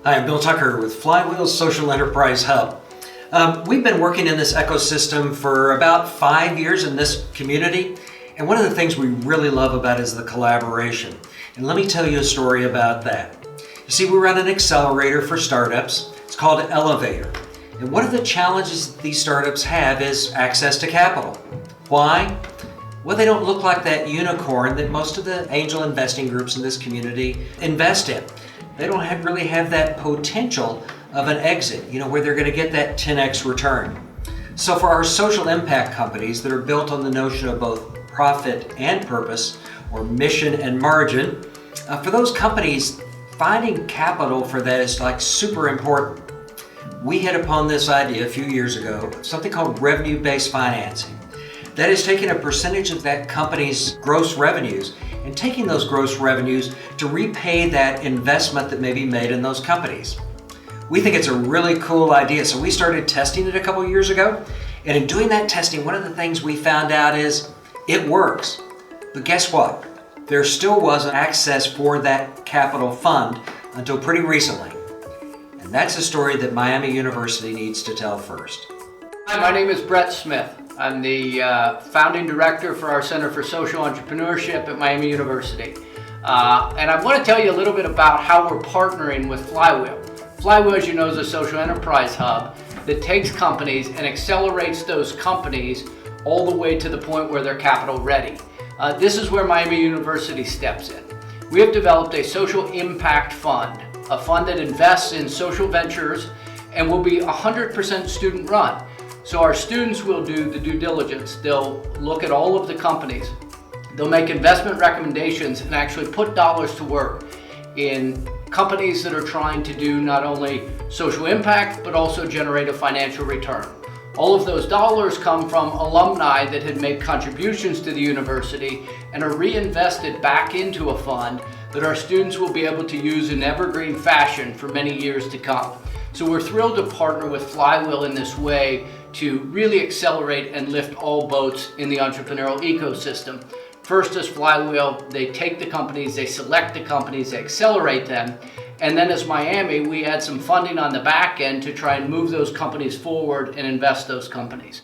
Hi, I'm Bill Tucker with Flywheel Social Enterprise Hub. We've been working in this ecosystem for about 5 years in this community, and one of the things we really love about it is the collaboration. And let me tell you a story about that. You see, we run an accelerator for startups. It's called Elevator. And one of the challenges that these startups have is access to capital. Why? Well, they don't look like that unicorn that most of the angel investing groups in this community invest in. They don't really have that potential of an exit, where they're going to get that 10x return. So for our social impact companies that are built on the notion of both profit and purpose, or mission and margin, for those companies, finding capital for that is super important. We hit upon this idea a few years ago, something called revenue-based financing. That is taking a percentage of that company's gross revenues and taking those gross revenues to repay that investment that may be made in those companies. We think it's a really cool idea, so we started testing it a couple years ago. And in doing that testing, one of the things we found out is it works. But guess what? There still wasn't access for that capital fund until pretty recently. And that's a story that Miami University needs to tell first. Hi, my name is Brett Smith. I'm the founding director for our Center for Social Entrepreneurship at Miami University. And I want to tell you a little bit about how we're partnering with Flywheel. Flywheel, as you know, is a social enterprise hub that takes companies and accelerates those companies all the way to the point where they're capital ready. This is where Miami University steps in. We have developed a social impact fund, a fund that invests in social ventures and will be 100% student run. So our students will do the due diligence. They'll look at all of the companies. They'll make investment recommendations and actually put dollars to work in companies that are trying to do not only social impact, but also generate a financial return. All of those dollars come from alumni that had made contributions to the university and are reinvested back into a fund that our students will be able to use in evergreen fashion for many years to come. So we're thrilled to partner with Flywheel in this way to really accelerate and lift all boats in the entrepreneurial ecosystem. First, as Flywheel, they take the companies, they select the companies, they accelerate them. And then as Miami, we add some funding on the back end to try and move those companies forward and invest those companies.